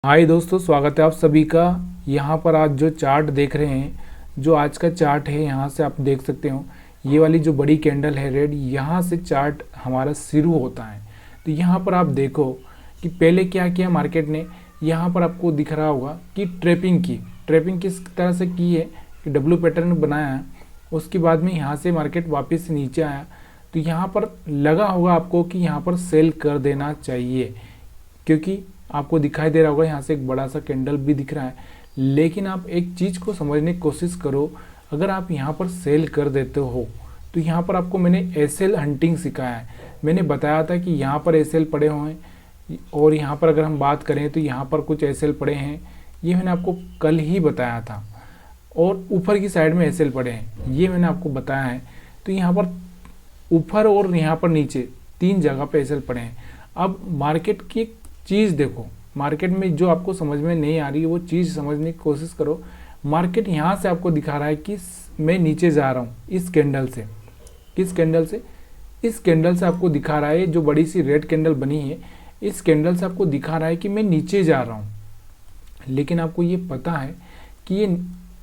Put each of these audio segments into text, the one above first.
हाय दोस्तों, स्वागत है आप सभी का। यहाँ पर आज जो चार्ट देख रहे हैं, जो आज का चार्ट है, यहाँ से आप देख सकते हो ये वाली जो बड़ी कैंडल है रेड, यहाँ से चार्ट हमारा शुरू होता है। तो यहाँ पर आप देखो कि पहले क्या किया मार्केट ने। यहाँ पर आपको दिख रहा होगा कि ट्रैपिंग किस तरह से की है कि डब्ल्यू पैटर्न बनाया है। उसके बाद में यहाँ से मार्केट वापस नीचे आया, तो यहाँ पर लगा होगा आपको कि यहाँ पर सेल कर देना चाहिए, क्योंकि आपको दिखाई दे रहा होगा यहाँ से एक बड़ा सा कैंडल भी दिख रहा है। लेकिन आप एक चीज़ को समझने की कोशिश करो, अगर आप यहाँ पर सेल कर देते हो तो यहाँ पर आपको मैंने एसएल हंटिंग सिखाया है। मैंने बताया था कि यहाँ पर एसएल पड़े हुए हैं, और यहाँ पर अगर हम बात करें तो यहाँ पर कुछ एसएल पड़े हैं, ये मैंने आपको कल ही बताया था। और ऊपर की साइड में एसएल पड़े हैं, ये मैंने आपको बताया है। तो यहाँ पर ऊपर और यहाँ पर नीचे तीन जगह पे एसएल पड़े हैं। अब मार्केट की चीज़ देखो, मार्केट में जो आपको समझ में नहीं आ रही है वो चीज़ समझने की कोशिश करो। मार्केट यहाँ से आपको दिखा रहा है कि मैं नीचे जा रहा हूँ इस कैंडल से। किस कैंडल से? इस कैंडल से आपको दिखा रहा है, जो बड़ी सी रेड कैंडल बनी है, इस कैंडल से आपको दिखा रहा है कि मैं नीचे जा रहा हूँ। लेकिन आपको ये पता है कि ये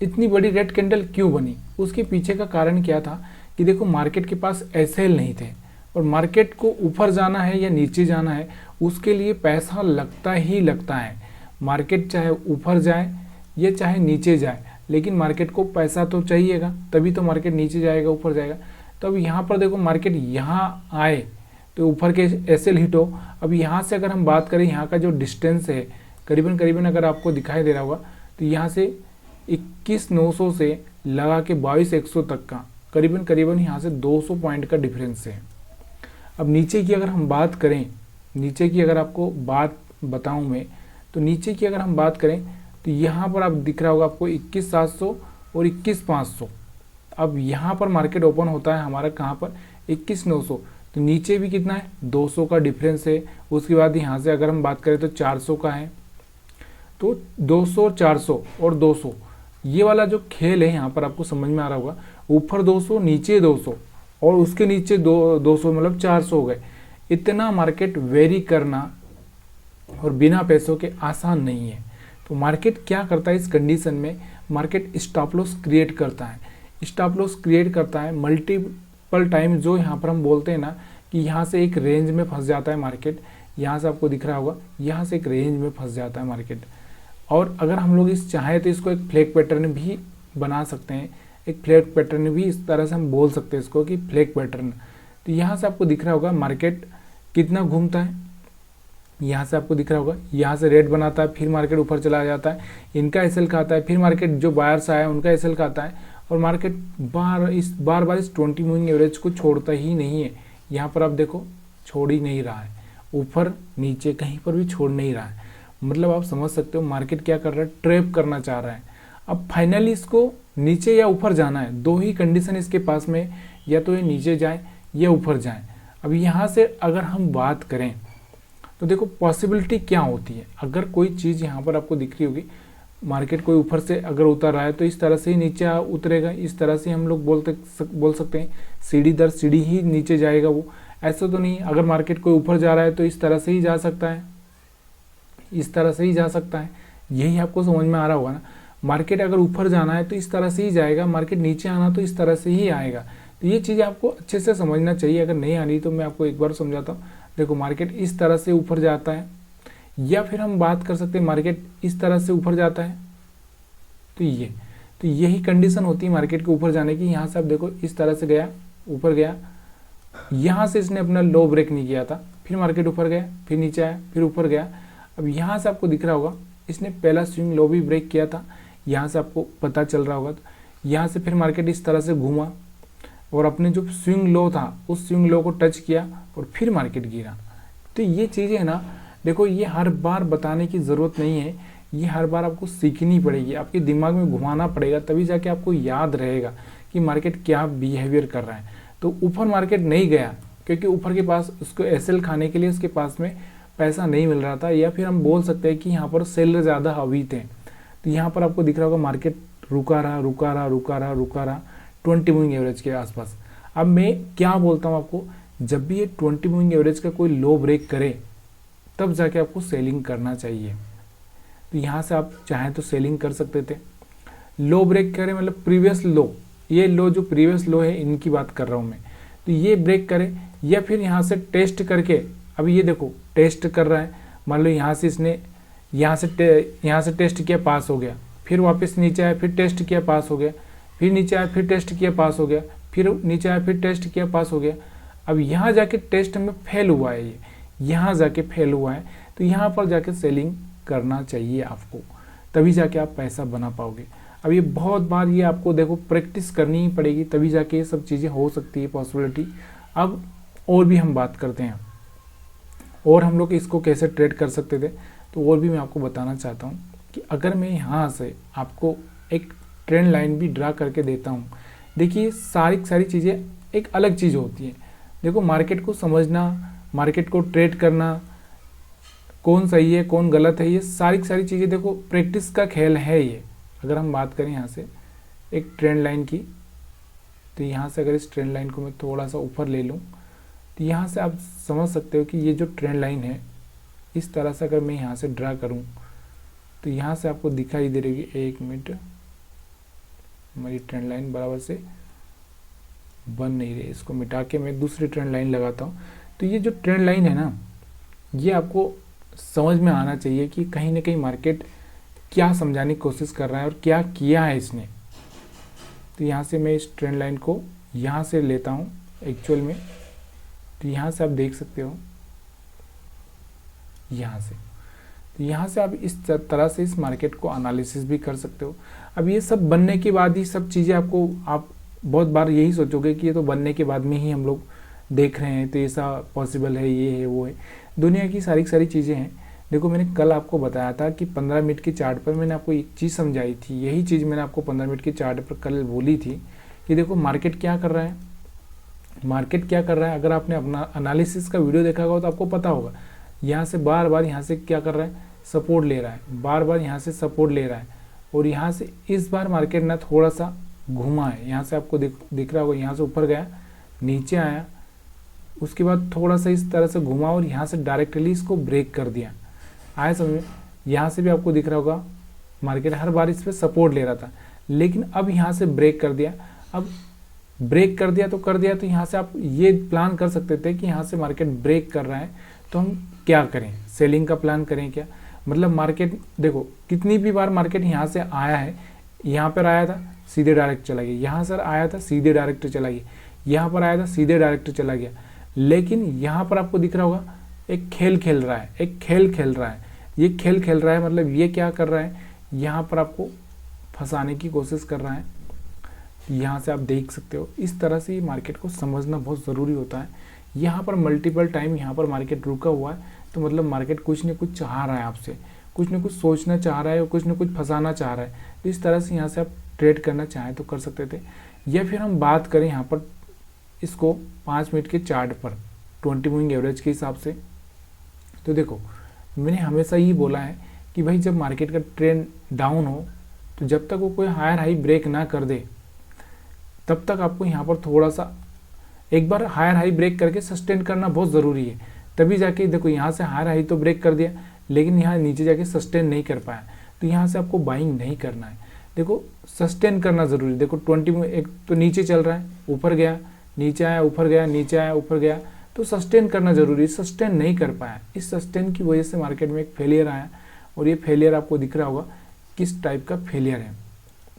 इतनी बड़ी रेड कैंडल क्यों बनी? उसके पीछे का कारण क्या था कि देखो, मार्केट के पास एसएल नहीं थे, और मार्केट को ऊपर जाना है या नीचे जाना है उसके लिए पैसा लगता ही लगता है। मार्केट चाहे ऊपर जाए या चाहे नीचे जाए, लेकिन मार्केट को पैसा तो चाहिएगा, तभी तो मार्केट नीचे जाएगा ऊपर जाएगा। तो अब यहाँ पर देखो, मार्केट यहाँ आए तो ऊपर के एसएल हिट हो। अब यहाँ से अगर हम बात करें, यहाँ का जो डिस्टेंस है करीबन अगर आपको दिखाई दे रहा होगा, तो यहाँ से 21,900 से लगा के 22,100 तक का करीबन यहाँ से 200 पॉइंट का डिफरेंस है। अब नीचे की अगर हम बात करें, नीचे की अगर आपको बात बताऊं मैं, तो नीचे की अगर हम बात करें तो यहाँ पर आप दिख रहा होगा आपको 21,700 और 21,500। अब यहाँ पर मार्केट ओपन होता है हमारा कहाँ पर? 21,900। तो नीचे भी कितना है? 200 का डिफरेंस है। उसके बाद यहाँ से अगर हम बात करें तो 400 का है। तो 200, 400 और 200, ये वाला जो खेल है यहाँ पर आपको समझ में आ रहा होगा। ऊपर 200, नीचे 200 और उसके नीचे 200, मतलब 400 हो गए। इतना मार्केट वेरी करना और बिना पैसों के आसान नहीं है। तो मार्केट क्या करता है इस कंडीशन में? मार्केट स्टॉप लॉस क्रिएट करता है। स्टॉप लॉस क्रिएट करता है मल्टीपल टाइम। जो यहाँ पर हम बोलते हैं ना कि यहाँ से एक रेंज में फंस जाता है मार्केट, यहाँ से आपको दिख रहा होगा, यहाँ से एक रेंज में फंस जाता है मार्केट। और अगर हम लोग इस चाहें तो इसको एक फ्लैग पैटर्न भी बना सकते हैं। एक फ्लैग पैटर्न भी इस तरह से हम बोल सकते हैं इसको कि फ्लैग पैटर्न। तो यहाँ से आपको दिख रहा होगा मार्केट कितना घूमता है। यहाँ से आपको दिख रहा होगा, यहाँ से रेड बनाता है, फिर मार्केट ऊपर चला जाता है, इनका एसएल खाता है, फिर मार्केट जो बायर्स आया उनका एसएल खाता है, और मार्केट बार बार इस 20 मूविंग एवरेज को छोड़ता ही नहीं है। यहाँ पर आप देखो, छोड़ ही नहीं रहा है, ऊपर नीचे कहीं पर भी छोड़ नहीं रहा है। मतलब आप समझ सकते हो मार्केट क्या कर रहा है, ट्रैप करना चाह रहा है। अब फाइनली इसको नीचे या ऊपर जाना है, दो ही कंडीशन इसके पास में, या तो ये नीचे जाए या ऊपर जाए। अब यहाँ से अगर हम बात करें तो देखो पॉसिबिलिटी क्या होती है। अगर कोई चीज़ यहाँ पर आपको दिख रही होगी, मार्केट कोई ऊपर से अगर उतर रहा है तो इस तरह से ही नीचे उतरेगा। इस तरह से हम लोग बोल सकते हैं सीढ़ी दर सीढ़ी ही नीचे जाएगा वो। ऐसा तो नहीं, अगर मार्केट कोई ऊपर जा रहा है तो इस तरह से ही जा सकता है, इस तरह से ही जा सकता है। यही आपको समझ में आ रहा होगा ना। मार्केट अगर ऊपर जाना है तो इस तरह से ही जाएगा, मार्केट नीचे आना तो इस तरह से ही आएगा। तो ये चीज़ आपको अच्छे से समझना चाहिए। अगर नहीं आ रही तो मैं आपको एक बार समझाता हूँ। देखो, मार्केट इस तरह से ऊपर जाता है, या फिर हम बात कर सकते हैं मार्केट इस तरह से ऊपर जाता है। तो यही कंडीशन होती है मार्केट के ऊपर जाने की। यहाँ से आप देखो, इस तरह से गया, ऊपर गया, यहाँ से इसने अपना लो ब्रेक नहीं किया था, फिर मार्केट ऊपर गया, फिर नीचे आया, फिर ऊपर गया। अब यहाँ से आपको दिख रहा होगा इसने पहला स्विंग लो भी ब्रेक किया था, यहाँ से आपको पता चल रहा होगा। तो यहाँ से फिर मार्केट इस तरह से घूमा और अपने जो स्विंग लो था उस स्विंग लो को टच किया और फिर मार्केट गिरा। तो ये चीज़ें है ना, देखो, ये हर बार बताने की ज़रूरत नहीं है, ये हर बार आपको सीखनी पड़ेगी, आपके दिमाग में घुमाना पड़ेगा, तभी जाके आपको याद रहेगा कि मार्केट क्या बिहेवियर कर रहा है। तो ऊपर मार्केट नहीं गया क्योंकि ऊपर के पास उसको एसएल खाने के लिए उसके पास में पैसा नहीं मिल रहा था, या फिर हम बोल सकते हैं कि यहाँ पर सेलर ज़्यादा हावी थे। तो यहाँ पर आपको दिख रहा होगा मार्केट रुका रहा 20 मूविंग एवरेज के आसपास। अब मैं क्या बोलता हूँ आपको, जब भी ये 20 मूविंग एवरेज का कोई लो ब्रेक करे तब जाके आपको सेलिंग करना चाहिए। तो यहाँ से आप चाहें तो सेलिंग कर सकते थे। लो ब्रेक करें मतलब प्रीवियस लो, ये लो जो प्रीवियस लो है इनकी बात कर रहा हूँ मैं, तो ये ब्रेक करें या फिर यहाँ से टेस्ट करके, अभी ये देखो टेस्ट कर रहा है, मान लो यहाँ से इसने यहाँ से टेस्ट किया पास हो गया, फिर वापस नीचे आया फिर टेस्ट किया पास हो गया, फिर नीचे आया फिर टेस्ट किया पास हो गया, फिर नीचे आया फिर टेस्ट किया पास हो गया। अब यहाँ जाके टेस्ट में फेल हुआ है, ये यहाँ जाके फेल हुआ है, तो यहाँ पर जाके सेलिंग करना चाहिए आपको, तभी जाके आप पैसा बना पाओगे। अब ये बहुत बार ये आपको देखो प्रैक्टिस करनी ही पड़ेगी, तभी जाके ये सब चीज़ें हो सकती है पॉसिबिलिटी। अब और भी हम बात करते हैं और हम लोग इसको कैसे ट्रेड कर सकते थे, तो और भी मैं आपको बताना चाहता हूँ कि अगर मैं यहाँ से आपको एक ट्रेंड लाइन भी ड्रा करके देता हूँ। देखिए सारी चीज़ें एक अलग चीज़ होती है। देखो मार्केट को समझना, मार्केट को ट्रेड करना, कौन सही है कौन गलत है, ये सारी चीज़ें देखो प्रैक्टिस का खेल है ये। अगर हम बात करें यहाँ से एक ट्रेंड लाइन की, तो यहाँ से अगर इस ट्रेंड लाइन को मैं थोड़ा सा ऊपर ले लूँ, तो यहाँ से आप समझ सकते हो कि ये जो ट्रेंड लाइन है इस तरह से अगर मैं यहाँ से ड्रा करूँ, तो यहाँ से आपको दिखाई दे रही है, एक मिनट हमारी ट्रेंड लाइन बराबर से बन नहीं रही, इसको मिटा के मैं दूसरी ट्रेंड लाइन लगाता हूँ। तो ये जो ट्रेंड लाइन है ना, ये आपको समझ में आना चाहिए कि कहीं ना कहीं मार्केट क्या समझाने की कोशिश कर रहा है और क्या किया है इसने। तो यहाँ से मैं इस ट्रेंड लाइन को यहाँ से लेता हूँ एक्चुअल में, तो यहाँ से आप देख सकते हो, यहाँ से, तो यहाँ से आप इस तरह से इस मार्केट को एनालिसिस भी कर सकते हो। अब ये सब बनने के बाद ही सब चीज़ें आपको, आप बहुत बार यही सोचोगे कि ये तो बनने के बाद में ही हम लोग देख रहे हैं, तो ऐसा पॉसिबल है, ये है वो है, दुनिया की सारी चीज़ें हैं। देखो मैंने कल आपको बताया था कि 15 मिनट के चार्ट पर मैंने आपको एक चीज़ समझाई थी, यही चीज़ मैंने आपको 15 मिनट के चार्ट पर कल बोली थी कि देखो मार्केट क्या कर रहा है, मार्केट क्या कर रहा है। अगर आपने अपना एनालिसिस का वीडियो देखा होगा तो आपको पता होगा, यहाँ से बार बार यहाँ से क्या कर रहा है, सपोर्ट ले रहा है, बार बार यहाँ से सपोर्ट ले रहा है, और यहाँ से इस बार मार्केट ना थोड़ा सा घुमा है, यहाँ से आपको दिख रहा होगा, यहाँ से ऊपर गया नीचे आया, उसके बाद थोड़ा सा इस तरह से घुमा और यहाँ से डायरेक्टली इसको ब्रेक कर दिया, आया समझ में। यहाँ से भी आपको दिख रहा होगा मार्केट हर बार इस पर सपोर्ट ले रहा था, लेकिन अब यहाँ से ब्रेक कर दिया। अब ब्रेक कर दिया तो यहाँ से आप ये प्लान कर सकते थे कि यहाँ से मार्केट ब्रेक कर रहा है तो हम क्या करें, सेलिंग का प्लान करें क्या। मतलब मार्केट देखो कितनी भी बार मार्केट यहाँ से आया है, यहाँ पर आया था सीधे डायरेक्ट चला गया, यहाँ से आया था सीधे डायरेक्ट चला गया, यहाँ पर आया था सीधे डायरेक्ट चला गया, लेकिन यहाँ पर आपको दिख रहा होगा एक खेल खेल रहा है, एक खेल खेल रहा है। ये खेल खेल रहा है मतलब ये क्या कर रहा है, यहाँ पर आपको फंसाने की कोशिश कर रहा है। यहाँ से आप देख सकते हो, इस तरह से मार्केट को समझना बहुत ज़रूरी होता है। यहाँ पर मल्टीपल टाइम यहाँ पर मार्केट रुका हुआ है, तो मतलब मार्केट कुछ न कुछ चाह रहा है आपसे, कुछ न कुछ सोचना चाह रहा है और कुछ न कुछ फंसाना चाह रहा है। तो इस तरह से यहाँ से आप ट्रेड करना चाहें तो कर सकते थे। या फिर हम बात करें यहाँ पर इसको 5 मिनट के चार्ट पर 20 मूविंग एवरेज के हिसाब से, तो देखो मैंने हमेशा ही बोला है कि भाई जब मार्केट का ट्रेंड डाउन हो, तो जब तक वो कोई हायर हाई ब्रेक ना कर दे तब तक आपको यहाँ पर थोड़ा सा एक बार हायर हाई ब्रेक करके सस्टेन करना बहुत ज़रूरी है। तभी जाके देखो यहाँ से हायर हाई तो ब्रेक कर दिया, लेकिन यहाँ नीचे जाके सस्टेन नहीं कर पाया, तो यहाँ से आपको बाइंग नहीं करना है। देखो सस्टेन करना ज़रूरी है। देखो 20 में एक तो नीचे चल रहा है, ऊपर गया नीचे आया, ऊपर गया नीचे आया, ऊपर गया, तो सस्टेन करना ज़रूरी है। सस्टेन नहीं कर पाया, इस सस्टेन की वजह से मार्केट में एक फेलियर आया, और ये फेलियर आपको दिख रहा होगा किस टाइप का फेलियर है।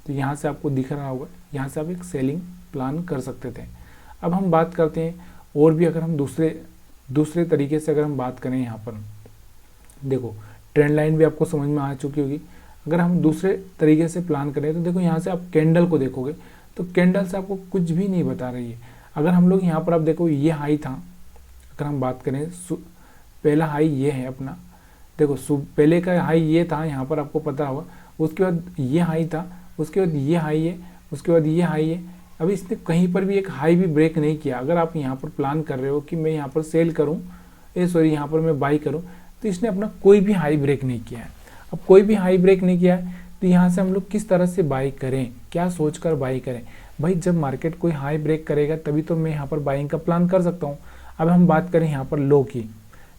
तो यहाँ से आपको दिख रहा होगा, यहाँ से आप एक सेलिंग प्लान कर सकते थे। अब हम बात करते हैं और भी, अगर हम दूसरे तरीके से अगर हम बात करें, यहाँ पर देखो ट्रेंड लाइन भी आपको समझ में आ चुकी होगी। अगर हम दूसरे तरीके से प्लान करें तो देखो यहाँ से आप कैंडल को देखोगे तो कैंडल से आपको कुछ भी नहीं बता रही है। अगर हम लोग यहाँ पर आप देखो ये हाई था, अगर हम बात करें पहला हाई ये है अपना, देखो पहले का हाई ये था, यहाँ पर आपको पता होगा, उसके बाद ये हाई था, उसके बाद ये हाई है, उसके बाद ये हाई है। अभी इसने कहीं पर भी एक हाई भी ब्रेक नहीं किया। अगर आप यहाँ पर प्लान कर रहे हो कि मैं यहाँ पर सेल करूँ, यहाँ पर मैं बाई करूँ, तो इसने अपना कोई भी हाई ब्रेक नहीं किया है। अब कोई भी हाई ब्रेक नहीं किया है, तो यहाँ से हम लोग किस तरह से बाई करें, क्या सोचकर बाई करें। भाई जब मार्केट कोई हाई ब्रेक करेगा तभी तो मैं यहाँ पर बाइंग का प्लान कर सकता हूँ। अब हम बात करें यहाँ पर लो की,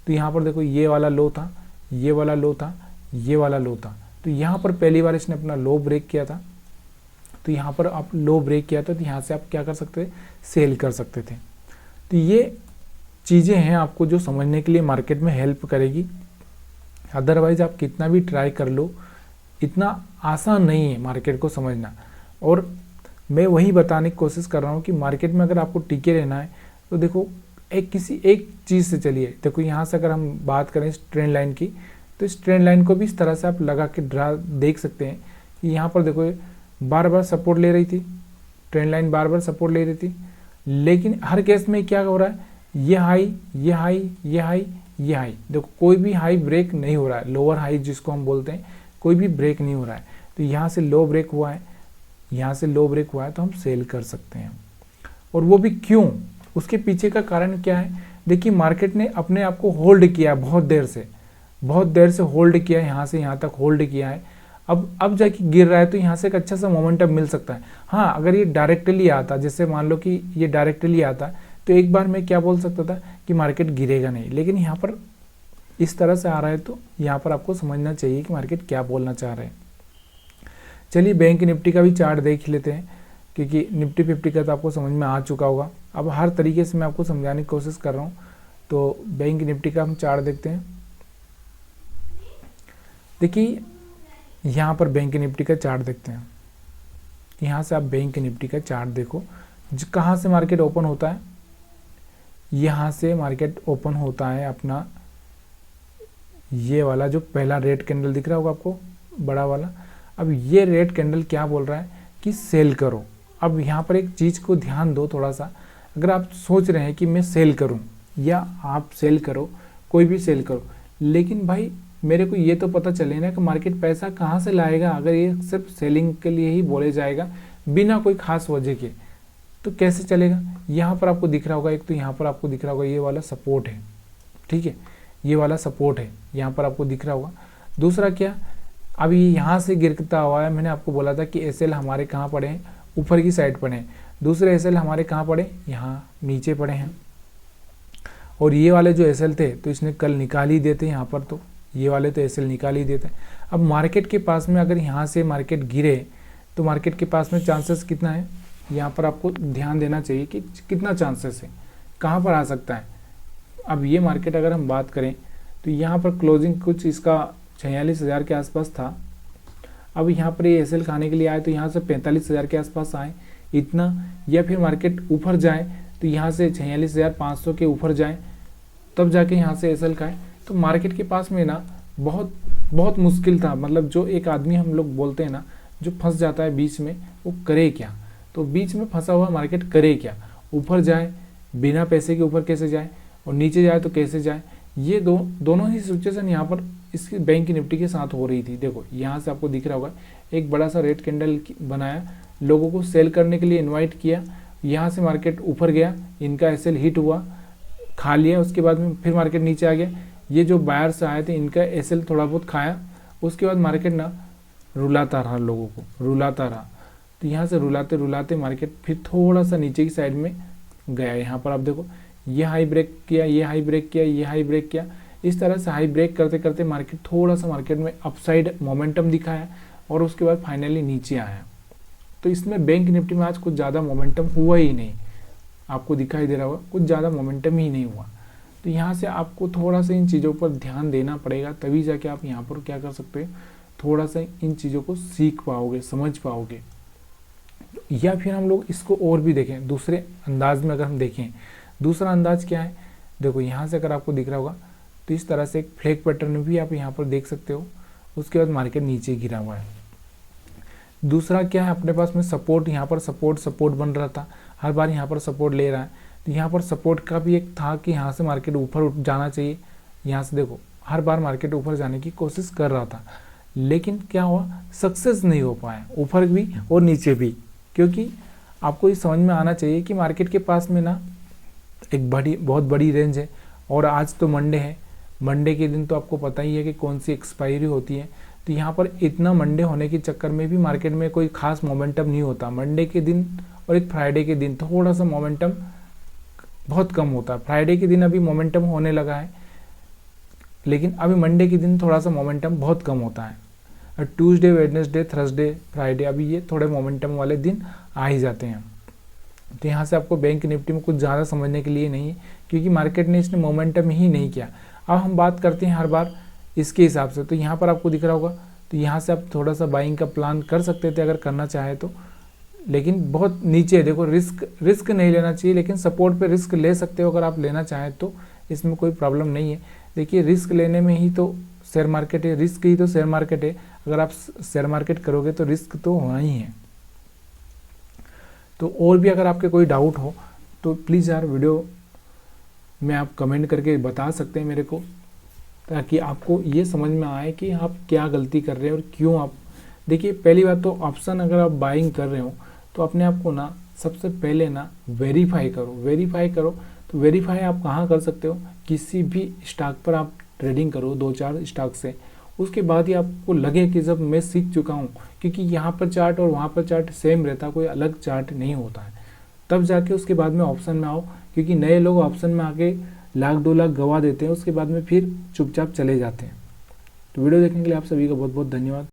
तो यहाँ पर देखो ये वाला लो था, ये वाला लो था, ये वाला लो था। तो यहाँ पर पहली बार इसने अपना लो ब्रेक किया था, तो यहाँ पर आप लो ब्रेक किया था, तो यहाँ से आप क्या कर सकते थे, सेल कर सकते थे। तो ये चीज़ें हैं आपको जो समझने के लिए मार्केट में हेल्प करेगी। अदरवाइज आप कितना भी ट्राई कर लो, इतना आसान नहीं है मार्केट को समझना। और मैं वही बताने की कोशिश कर रहा हूँ कि मार्केट में अगर आपको टिके रहना है तो देखो किसी एक चीज़ से चलिए। देखो यहाँ से अगर हम बात करें इस ट्रेंड लाइन की, तो इस ट्रेंड लाइन को भी इस तरह से आप लगा के ड्रा देख सकते हैं कि यहाँ पर देखो बार बार सपोर्ट ले रही थी, ट्रेंड लाइन बार बार सपोर्ट ले रही थी, लेकिन हर केस में क्या हो रहा है, ये हाई, ये हाई, ये हाई, ये हाई, देखो कोई भी हाई ब्रेक नहीं हो रहा है, लोअर हाई जिसको हम बोलते हैं, कोई भी ब्रेक नहीं हो रहा है। तो यहाँ से लो ब्रेक हुआ है, यहाँ से लो ब्रेक हुआ है, तो हम सेल कर सकते हैं। और वो भी क्यों, उसके पीछे का कारण क्या है, देखिए मार्केट ने अपने आप को होल्ड किया है बहुत देर से होल्ड किया है, यहाँ से यहाँ तक होल्ड किया है। अब जाके गिर रहा है, तो यहाँ से एक अच्छा सा मोमेंटम मिल सकता है। हाँ, अगर ये डायरेक्टली आता, जैसे मान लो कि ये डायरेक्टली आता, तो एक बार मैं क्या बोल सकता था कि मार्केट गिरेगा नहीं, लेकिन यहाँ पर इस तरह से आ रहा है, तो यहाँ पर आपको समझना चाहिए कि मार्केट क्या बोलना चाह रहे हैं। चलिए बैंक निफ्टी का भी चार्ट देख लेते हैं, क्योंकि निफ्टी 50 का तो आपको समझ में आ चुका होगा। अब हर तरीके से मैं आपको समझाने की कोशिश कर रहा हूँ। तो बैंक निफ्टी का हम चार्ट देखते हैं। देखिए यहाँ पर बैंक निफ्टी का चार्ट देखते हैं। यहाँ से आप बैंक निफ्टी का चार्ट देखो, कहाँ से मार्केट ओपन होता है, यहाँ से मार्केट ओपन होता है अपना ये वाला जो पहला रेड कैंडल दिख रहा होगा आपको, बड़ा वाला। अब ये रेड कैंडल क्या बोल रहा है कि सेल करो। अब यहाँ पर एक चीज़ को ध्यान दो थोड़ा सा, अगर आप सोच रहे हैं कि मैं सेल करूँ या आप सेल करो, कोई भी सेल करो, लेकिन भाई मेरे को ये तो पता चले ना कि मार्केट पैसा कहाँ से लाएगा। अगर ये सिर्फ सेलिंग के लिए ही बोले जाएगा बिना कोई खास वजह के, तो कैसे चलेगा। यहाँ पर आपको दिख रहा होगा, एक तो यहाँ पर आपको दिख रहा होगा ये वाला सपोर्ट है, ठीक है, ये वाला सपोर्ट है, यहाँ पर आपको दिख रहा होगा। दूसरा क्या, अभी यहाँ से गिरता हुआ है, मैंने आपको बोला था कि एसएल हमारे कहाँ पड़े हैं, ऊपर की साइड पड़े हैं। दूसरे एसएल हमारे कहाँ पड़े, यहाँ नीचे पड़े हैं। और ये वाले जो एसएल थे तो इसने कल निकाल ही देते यहाँ पर, तो ये वाले तो एसएल निकाल ही देते। अब मार्केट के पास में अगर यहाँ से मार्केट गिरे तो मार्केट के पास में चांसेस कितना है, यहाँ पर आपको ध्यान देना चाहिए कि कितना चांसेस है, कहाँ पर आ सकता है। अब ये मार्केट अगर हम बात करें तो यहाँ पर क्लोजिंग कुछ इसका 46,000 के आसपास था। अब यहाँ पर ये एसएल खाने के लिए आए तो यहाँ से 45,000 के आसपास आए इतना, या फिर मार्केट ऊपर जाए तो यहाँ से 46,500 के ऊपर जाए तब जाके यहाँ से एसएल खाए। तो मार्केट के पास में ना बहुत मुश्किल था, मतलब जो एक आदमी हम लोग बोलते हैं ना जो फंस जाता है बीच में, वो करे क्या। तो बीच में फंसा हुआ मार्केट करे क्या, ऊपर जाए बिना पैसे के ऊपर कैसे जाए, और नीचे जाए तो कैसे जाए। ये दोनों ही सिचुएशन यहाँ पर इसकी बैंक निफ्टी के साथ हो रही थी। देखो यहाँ से आपको दिख रहा होगा एक बड़ा सा रेड कैंडल बनाया, लोगों को सेल करने के लिए इनवाइट किया, यहाँ से मार्केट ऊपर गया, इनका एसएल हिट हुआ, खा लिया, उसके बाद में फिर मार्केट नीचे आ गया। ये जो बायर्स आए थे इनका एसएल थोड़ा बहुत खाया, उसके बाद मार्केट ना रुलाता रहा, लोगों को रुलाता रहा। तो यहाँ से रुलाते रुलाते मार्केट फिर थोड़ा सा नीचे की साइड में गया। यहाँ पर आप देखो ये हाई ब्रेक किया, ये हाई ब्रेक किया, ये हाई ब्रेक किया, इस तरह से हाई ब्रेक करते करते मार्केट थोड़ा सा मार्केट में अपसाइड मोमेंटम दिखाया और उसके बाद फाइनली नीचे आया। तो इसमें बैंक निफ्टी में आज कुछ ज़्यादा मोमेंटम हुआ ही नहीं, आपको दिखाई दे रहा होगा कुछ ज़्यादा मोमेंटम ही नहीं हुआ। तो यहाँ से आपको थोड़ा सा इन चीज़ों पर ध्यान देना पड़ेगा, तभी जाके आप यहाँ पर क्या कर सकते हैं, थोड़ा सा इन चीज़ों को सीख पाओगे, समझ पाओगे। या फिर हम लोग इसको और भी देखें दूसरे अंदाज में, अगर हम देखें दूसरा अंदाज क्या है, देखो यहाँ से अगर आपको दिख रहा होगा तो इस तरह से एक फ्लैग पैटर्न भी आप यहाँ पर देख सकते हो। उसके बाद मार्केट नीचे गिरा हुआ है। दूसरा क्या है, अपने पास में सपोर्ट, यहाँ पर सपोर्ट बन रहा था, हर बार यहाँ पर सपोर्ट ले रहा है। तो यहाँ पर सपोर्ट का भी एक था कि यहाँ से मार्केट ऊपर उठ जाना चाहिए। यहाँ से देखो हर बार मार्केट ऊपर जाने की कोशिश कर रहा था, लेकिन क्या हुआ, सक्सेस नहीं हो पाया, ऊपर भी और नीचे भी। क्योंकि आपको ये समझ में आना चाहिए कि मार्केट के पास में ना एक बहुत बड़ी रेंज है, और आज तो मंडे है, मंडे के दिन तो आपको पता ही है कि कौन सी एक्सपायरी होती है। तो यहाँ पर इतना मंडे होने के चक्कर में भी मार्केट में कोई खास मोमेंटम नहीं होता। मंडे के दिन और एक फ्राइडे के दिन थोड़ा सा मोमेंटम बहुत कम होता है। फ्राइडे के दिन अभी मोमेंटम होने लगा है, लेकिन अभी मंडे के दिन थोड़ा सा मोमेंटम बहुत कम होता है। और ट्यूसडे, वेडनेसडे, थर्सडे, फ्राइडे अभी ये थोड़े मोमेंटम वाले दिन आ ही जाते हैं। तो यहाँ से आपको बैंक निफ्टी में कुछ ज़्यादा समझने के लिए नहीं है, क्योंकि मार्केट ने इसने मोमेंटम ही नहीं किया। अब हम बात करते हैं हर बार इसके हिसाब से। तो यहाँ पर आपको दिख रहा होगा, तो यहाँ से आप थोड़ा सा बाइंग का प्लान कर सकते थे अगर करना चाहे तो, लेकिन बहुत नीचे देखो, रिस्क नहीं लेना चाहिए, लेकिन सपोर्ट पे रिस्क ले सकते हो अगर आप लेना चाहें तो, इसमें कोई प्रॉब्लम नहीं है। देखिए रिस्क लेने में ही तो शेयर मार्केट है, रिस्क ही तो शेयर मार्केट है। अगर आप शेयर मार्केट करोगे तो रिस्क तो होना ही है। तो और भी अगर आपके कोई डाउट हो तो प्लीज़ यार वीडियो में आप कमेंट करके बता सकते हैं मेरे को, ताकि आपको ये समझ में आए कि आप क्या गलती कर रहे हैं और क्यों आप। देखिए पहली बात तो ऑप्शन अगर आप बाइंग कर रहे हो तो अपने आप को ना सबसे पहले ना वेरीफाई करो। तो वेरीफाई आप कहाँ कर सकते हो, किसी भी स्टॉक पर आप ट्रेडिंग करो 2-4 स्टॉक से, उसके बाद ही आपको लगे कि जब मैं सीख चुका हूँ, क्योंकि यहाँ पर चार्ट और वहाँ पर चार्ट सेम रहता, कोई अलग चार्ट नहीं होता है, तब जाके उसके बाद में ऑप्शन में आओ। क्योंकि नए लोग ऑप्शन में आके 1-2 लाख गवा देते हैं, उसके बाद में फिर चुपचाप चले जाते हैं। तो वीडियो देखने के लिए आप सभी का बहुत बहुत धन्यवाद।